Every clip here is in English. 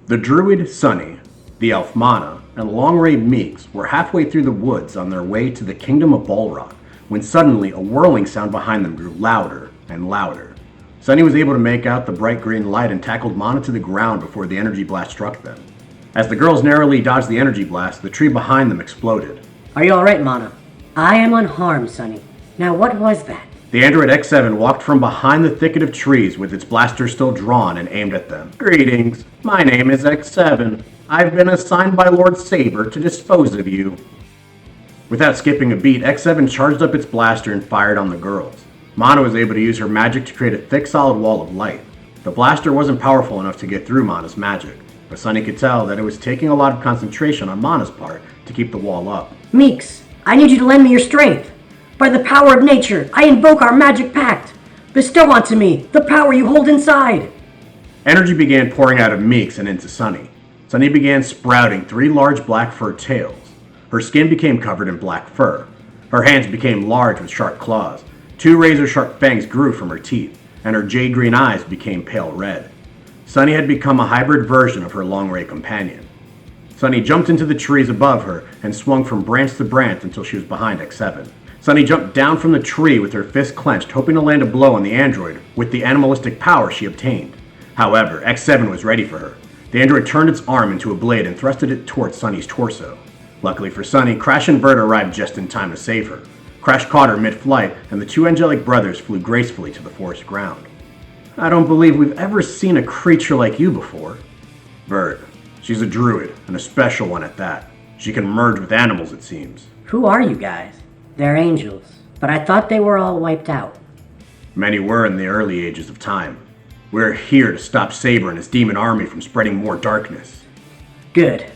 The druid Sunny, the elf Mana, and long-range Meeks were halfway through the woods on their way to the kingdom of Balrog, when suddenly a whirling sound behind them grew louder and louder. Sunny was able to make out the bright green light and tackled Mana to the ground before the energy blast struck them. As the girls narrowly dodged the energy blast, the tree behind them exploded. Are you alright, Mana? I am unharmed, Sunny. Now what was that? The android X7 walked from behind the thicket of trees with its blaster still drawn and aimed at them. Greetings, my name is X7. I've been assigned by Lord Saber to dispose of you. Without skipping a beat, X7 charged up its blaster and fired on the girls. Mana was able to use her magic to create a thick solid wall of light. The blaster wasn't powerful enough to get through Mana's magic, but Sunny could tell that it was taking a lot of concentration on Mana's part to keep the wall up. Meeks, I need you to lend me your strength. By the power of nature, I invoke our magic pact. Bestow onto me the power you hold inside. Energy began pouring out of Meeks and into Sunny. Sunny began sprouting 3 large black fur tails. Her skin became covered in black fur. Her hands became large with sharp claws. 2 razor-sharp fangs grew from her teeth, and her jade-green eyes became pale red. Sunny had become a hybrid version of her long-range companion. Sunny jumped into the trees above her and swung from branch to branch until she was behind X7. Sunny jumped down from the tree with her fist clenched, hoping to land a blow on the android with the animalistic power she obtained. However, X7 was ready for her. The android turned its arm into a blade and thrusted it towards Sunny's torso. Luckily for Sunny, Crash and Vert arrived just in time to save her. Crash caught her mid-flight, and the 2 angelic brothers flew gracefully to the forest ground. I don't believe we've ever seen a creature like you before. Vert. She's a druid, and a special one at that. She can merge with animals, it seems. Who are you guys? They're angels, but I thought they were all wiped out. Many were in the early ages of time. We're here to stop Saber and his demon army from spreading more darkness. Good,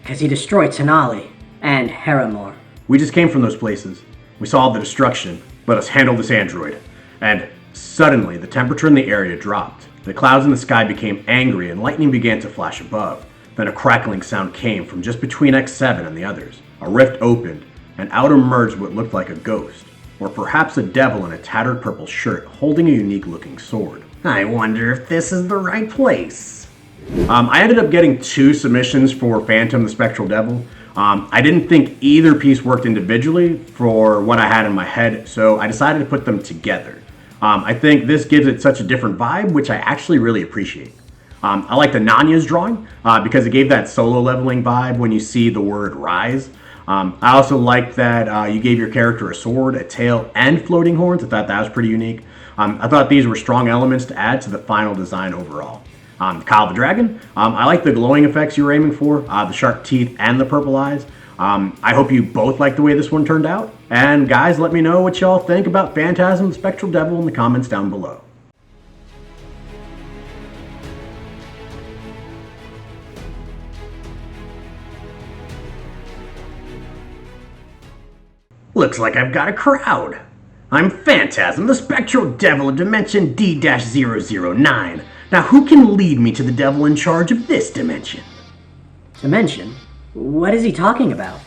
because he destroyed Tenali and Haramore. We just came from those places. We saw the destruction. Let us handle this android. And suddenly, the temperature in the area dropped. The clouds in the sky became angry and lightning began to flash above. Then a crackling sound came from just between X7 and the others. A rift opened, and out emerged what looked like a ghost, or perhaps a devil in a tattered purple shirt holding a unique-looking sword. I wonder if this is the right place. I ended up getting 2 submissions for Phantom the Spectral Devil. I didn't think either piece worked individually for what I had in my head, so I decided to put them together. I think this gives it such a different vibe, which I actually really appreciate. I like the Nanya's drawing because it gave that solo leveling vibe when you see the word rise. I also like that you gave your character a sword, a tail, and floating horns. I thought that was pretty unique. I thought these were strong elements to add to the final design overall. Kyle the Dragon, I like the glowing effects you were aiming for, the sharp teeth and the purple eyes. I hope you both like the way this one turned out. And guys, let me know what y'all think about Phantasm the Spectral Devil in the comments down below. Looks like I've got a crowd. I'm Phantasm, the Spectral Devil of Dimension D-009. Now who can lead me to the devil in charge of this dimension? Dimension? What is he talking about?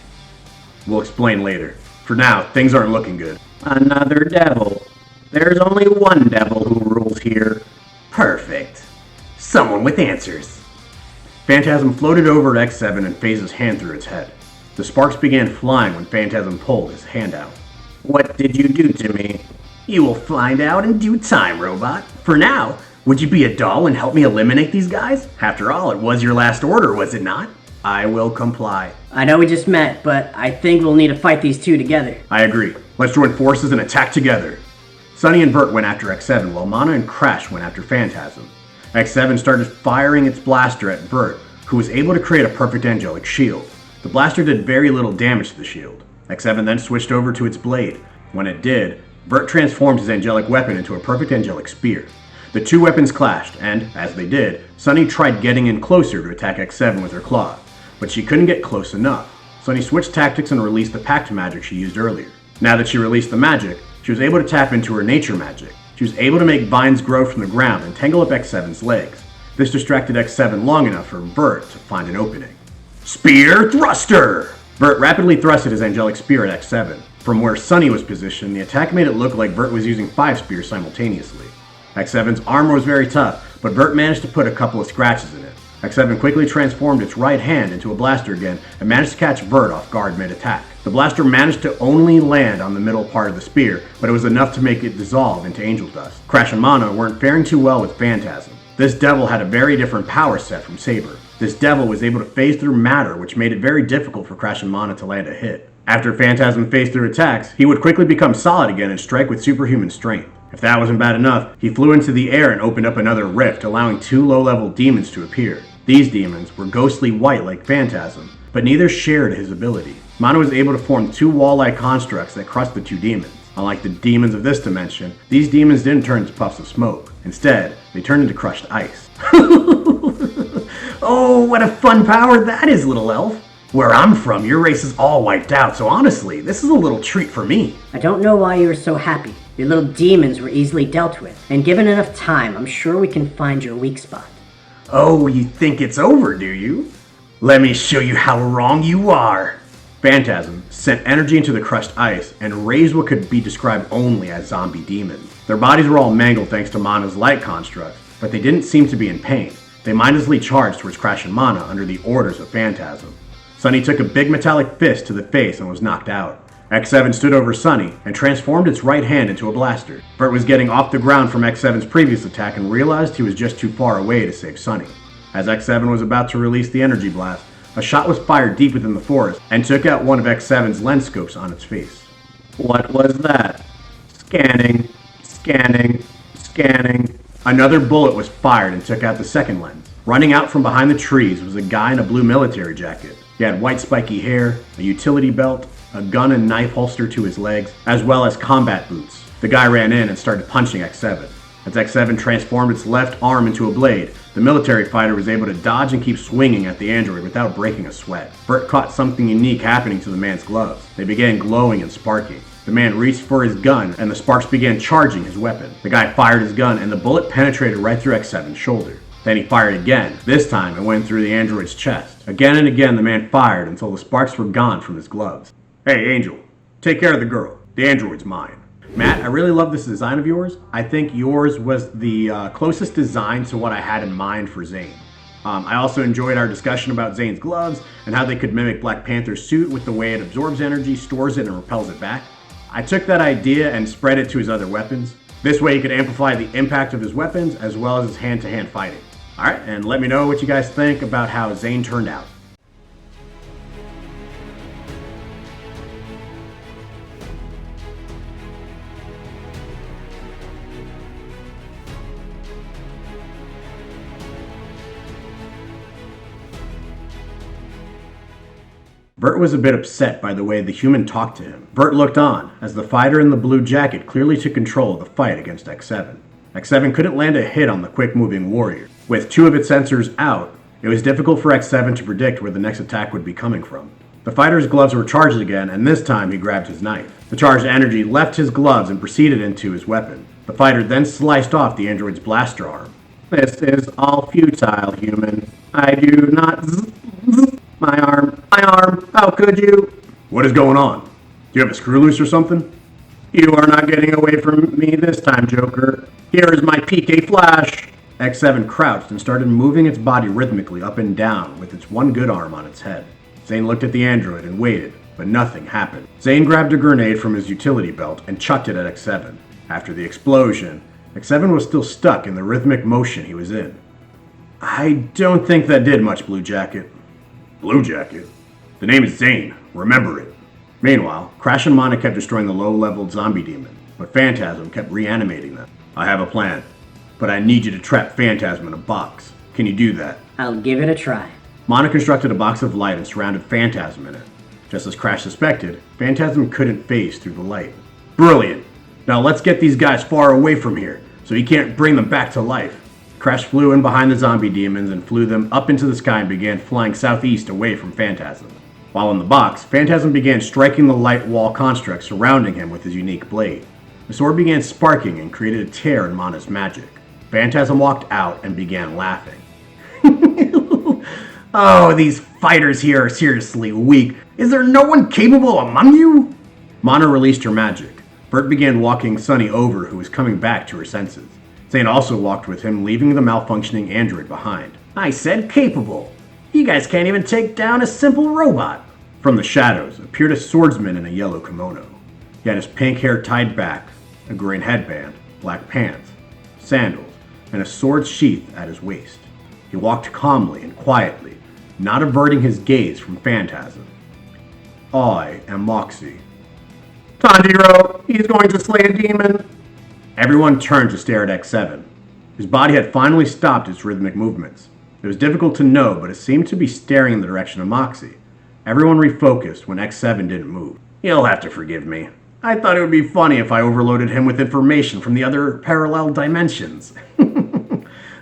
We'll explain later. For now, things aren't looking good. Another devil. There's only one devil who rules here. Perfect. Someone with answers. Phantasm floated over at X7 and phased his hand through its head. The sparks began flying when Phantasm pulled his hand out. What did you do to me? You will find out in due time, robot. For now, would you be a doll and help me eliminate these guys? After all, it was your last order, was it not? I will comply. I know we just met, but I think we'll need to fight these 2 together. I agree. Let's join forces and attack together. Sunny and Vert went after X7, while Mana and Crash went after Phantasm. X7 started firing its blaster at Vert, who was able to create a perfect angelic shield. The blaster did very little damage to the shield. X7 then switched over to its blade. When it did, Vert transformed his angelic weapon into a perfect angelic spear. The 2 weapons clashed, and, as they did, Sunny tried getting in closer to attack X7 with her claw, but she couldn't get close enough. Sunny switched tactics and released the pact magic she used earlier. Now that she released the magic, she was able to tap into her nature magic. She was able to make vines grow from the ground and tangle up X7's legs. This distracted X7 long enough for Vert to find an opening. Spear Thruster! Vert rapidly thrusted his angelic spear at X7. From where Sunny was positioned, the attack made it look like Vert was using 5 spears simultaneously. X7's armor was very tough, but Vert managed to put a couple of scratches in it. X7 quickly transformed its right hand into a blaster again and managed to catch Vert off guard mid-attack. The blaster managed to only land on the middle part of the spear, but it was enough to make it dissolve into angel dust. Crash and Mana weren't faring too well with Phantasm. This devil had a very different power set from Saber. This devil was able to phase through matter, which made it very difficult for Crash and Mana to land a hit. After Phantasm phased through attacks, he would quickly become solid again and strike with superhuman strength. If that wasn't bad enough, he flew into the air and opened up another rift, allowing 2 low-level demons to appear. These demons were ghostly white like Phantasm, but neither shared his ability. Mana was able to form 2 wall-like constructs that crushed the 2 demons. Unlike the demons of this dimension, these demons didn't turn into puffs of smoke. Instead, they turned into crushed ice. Oh, what a fun power that is, little elf! Where I'm from, your race is all wiped out, so honestly, this is a little treat for me. I don't know why you were so happy. Your little demons were easily dealt with, and given enough time, I'm sure we can find your weak spot. Oh, you think it's over, do you? Let me show you how wrong you are. Phantasm sent energy into the crushed ice and raised what could be described only as zombie demons. Their bodies were all mangled thanks to Mana's light construct, but they didn't seem to be in pain. They mindlessly charged towards Crash and Mana under the orders of Phantasm. Sunny took a big metallic fist to the face and was knocked out. X7 stood over Sunny and transformed its right hand into a blaster. Vert was getting off the ground from X7's previous attack and realized he was just too far away to save Sunny. As X7 was about to release the energy blast, a shot was fired deep within the forest and took out one of X7's lens scopes on its face. What was that? Scanning, scanning, scanning. Another bullet was fired and took out the second lens. Running out from behind the trees was a guy in a blue military jacket. He had white spiky hair, a utility belt, a gun and knife holster to his legs, as well as combat boots. The guy ran in and started punching X7. As X7 transformed its left arm into a blade, the military fighter was able to dodge and keep swinging at the android without breaking a sweat. Vert caught something unique happening to the man's gloves. They began glowing and sparking. The man reached for his gun and the sparks began charging his weapon. The guy fired his gun and the bullet penetrated right through X7's shoulder. Then he fired again. This time it went through the android's chest. Again and again the man fired until the sparks were gone from his gloves. Hey, Angel, take care of the girl. The android's mine. Matt, I really love this design of yours. I think yours was the closest design to what I had in mind for Zane. I also enjoyed our discussion about Zane's gloves and how they could mimic Black Panther's suit with the way it absorbs energy, stores it, and repels it back. I took that idea and spread it to his other weapons. This way he could amplify the impact of his weapons as well as his hand-to-hand fighting. Alright, and let me know what you guys think about how Zane turned out. Vert was a bit upset by the way the human talked to him. Vert looked on, as the fighter in the blue jacket clearly took control of the fight against X7. X7 couldn't land a hit on the quick-moving warrior. With 2 of its sensors out, it was difficult for X7 to predict where the next attack would be coming from. The fighter's gloves were charged again, and this time he grabbed his knife. The charged energy left his gloves and proceeded into his weapon. The fighter then sliced off the android's blaster arm. This is all futile, human. I do not my arm, how could you? What is going on? Do you have a screw loose or something? You are not getting away from me this time, Joker. Here is my PK flash. X7 crouched and started moving its body rhythmically up and down with its one good arm on its head. Zane looked at the android and waited, but nothing happened. Zane grabbed a grenade from his utility belt and chucked it at X7. After the explosion, X7 was still stuck in the rhythmic motion he was in. I don't think that did much, Blue Jacket. Blue Jacket? The name is Zane. Remember it. Meanwhile, Crash and Mana kept destroying the low-leveled zombie demon, but Phantasm kept reanimating them. I have a plan, but I need you to trap Phantasm in a box. Can you do that? I'll give it a try. Mana constructed a box of light and surrounded Phantasm in it. Just as Crash suspected, Phantasm couldn't phase through the light. Brilliant! Now let's get these guys far away from here, so he can't bring them back to life. Crash flew in behind the zombie demons and flew them up into the sky and began flying southeast away from Phantasm. While in the box, Phantasm began striking the light wall construct surrounding him with his unique blade. The sword began sparking and created a tear in Mana's magic. Phantasm walked out and began laughing. Oh, these fighters here are seriously weak. Is there no one capable among you? Mana released her magic. Vert began walking Sunny over, who was coming back to her senses. Zane also walked with him, leaving the malfunctioning android behind. I said capable. You guys can't even take down a simple robot. From the shadows appeared a swordsman in a yellow kimono. He had his pink hair tied back, a green headband, black pants, sandals, and a sword sheath at his waist. He walked calmly and quietly, not averting his gaze from Phantasm. I am Moxie. Tanjiro, he's going to slay a demon. Everyone turned to stare at X7. His body had finally stopped its rhythmic movements. It was difficult to know, but it seemed to be staring in the direction of Moxie. Everyone refocused when X7 didn't move. You'll have to forgive me. I thought it would be funny if I overloaded him with information from the other parallel dimensions.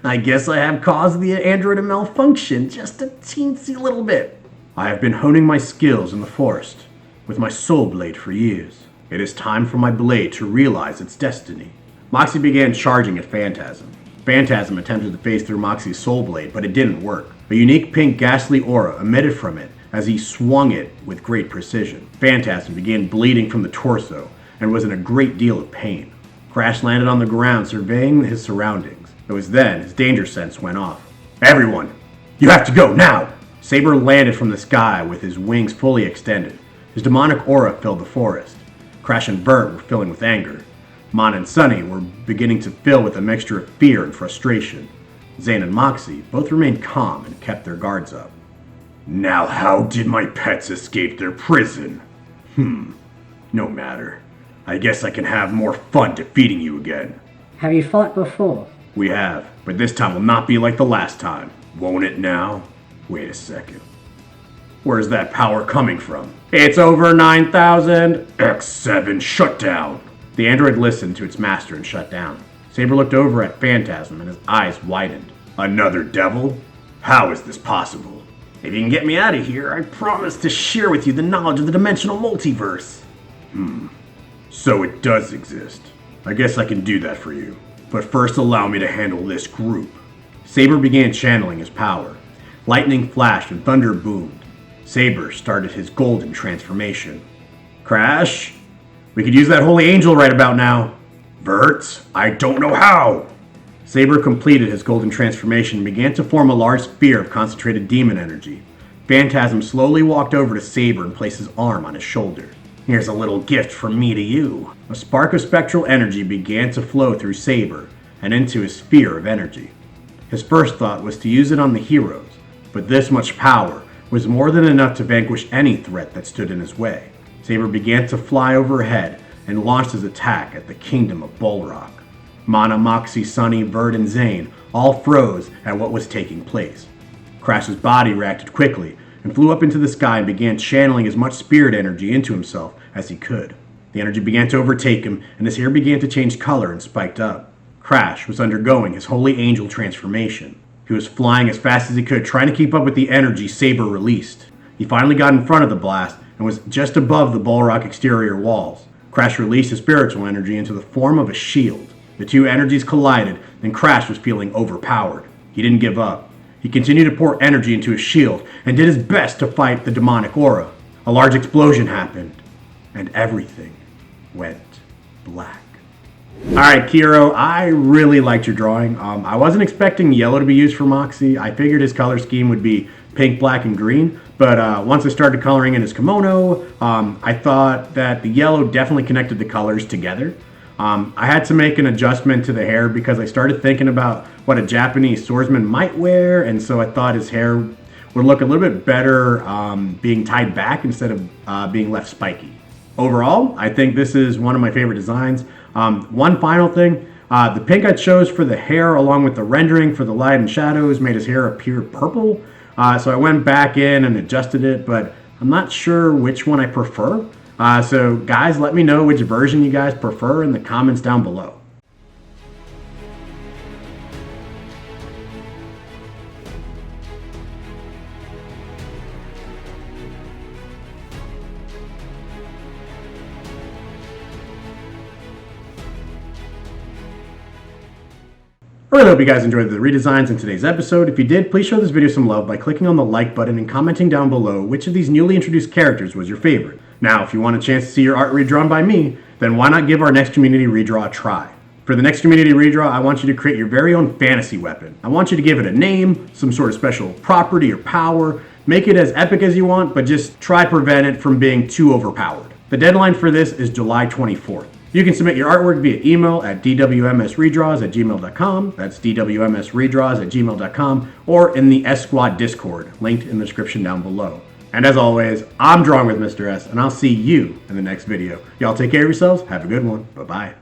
I guess I have caused the android to malfunction just a teensy little bit. I have been honing my skills in the forest with my soul blade for years. It is time for my blade to realize its destiny. Moxie began charging at Phantasm. Phantasm attempted to phase through Moxie's soul blade, but it didn't work. A unique pink ghastly aura emitted from it as he swung it with great precision. Phantasm began bleeding from the torso and was in a great deal of pain. Crash landed on the ground, surveying his surroundings. It was then his danger sense went off. Everyone, you have to go now! Saber landed from the sky with his wings fully extended. His demonic aura filled the forest. Crash and Vert were filling with anger. Mon and Sunny were beginning to fill with a mixture of fear and frustration. Zane and Moxie both remained calm and kept their guards up. Now how did my pets escape their prison? No matter. I guess I can have more fun defeating you again. Have you fought before? We have, but this time will not be like the last time. Won't it now? Wait a second. Where's that power coming from? It's over 9,000! X7 shut down! The android listened to its master and shut down. Saber looked over at Phantasm and his eyes widened. Another devil? How is this possible? If you can get me out of here, I promise to share with you the knowledge of the dimensional multiverse. So it does exist. I guess I can do that for you. But first allow me to handle this group. Saber began channeling his power. Lightning flashed and thunder boomed. Saber started his golden transformation. Crash? We could use that holy angel right about now. Vert? I don't know how. Saber completed his golden transformation and began to form a large sphere of concentrated demon energy. Phantasm slowly walked over to Saber and placed his arm on his shoulder. Here's a little gift from me to you. A spark of spectral energy began to flow through Saber and into his sphere of energy. His first thought was to use it on the heroes, but this much power was more than enough to vanquish any threat that stood in his way. Saber began to fly overhead and launched his attack at the kingdom of Bullrock. Mana, Moxie, Sunny, Vert, and Zane all froze at what was taking place. Crash's body reacted quickly and flew up into the sky and began channeling as much spirit energy into himself as he could. The energy began to overtake him, and his hair began to change color and spiked up. Crash was undergoing his holy angel transformation. He was flying as fast as he could, trying to keep up with the energy Saber released. He finally got in front of the blast and was just above the Bullrock exterior walls. Crash released his spiritual energy into the form of a shield. The two energies collided, and Crash was feeling overpowered. He didn't give up. He continued to pour energy into his shield and did his best to fight the demonic aura. A large explosion happened, and everything went black. Alright, Kiro, I really liked your drawing. I wasn't expecting yellow to be used for Moxie. I figured his color scheme would be pink, black, and green. But once I started coloring in his kimono, I thought that the yellow definitely connected the colors together. I had to make an adjustment to the hair because I started thinking about what a Japanese swordsman might wear, and so I thought his hair would look a little bit better being tied back instead of being left spiky. Overall, I think this is one of my favorite designs. One final thing, the pink I chose for the hair along with the rendering for the light and shadows made his hair appear purple. So I went back in and adjusted it, but I'm not sure which one I prefer. So guys, let me know which version you guys prefer in the comments down below. I really hope you guys enjoyed the redesigns in today's episode. If you did, please show this video some love by clicking on the like button and commenting down below which of these newly introduced characters was your favorite. Now, if you want a chance to see your art redrawn by me, then why not give our next Community Redraw a try? For the next community redraw, I want you to create your very own fantasy weapon. I want you to give it a name, some sort of special property or power. Make it as epic as you want, but just try to prevent it from being too overpowered. The deadline for this is July 24th. You can submit your artwork via email at dwmsredraws@gmail.com. That's dwmsredraws@gmail.com, or in the S Squad Discord, linked in the description down below. And as always, I'm drawing with Mr. S, and I'll see you in the next video. Y'all take care of yourselves. Have a good one. Bye-bye.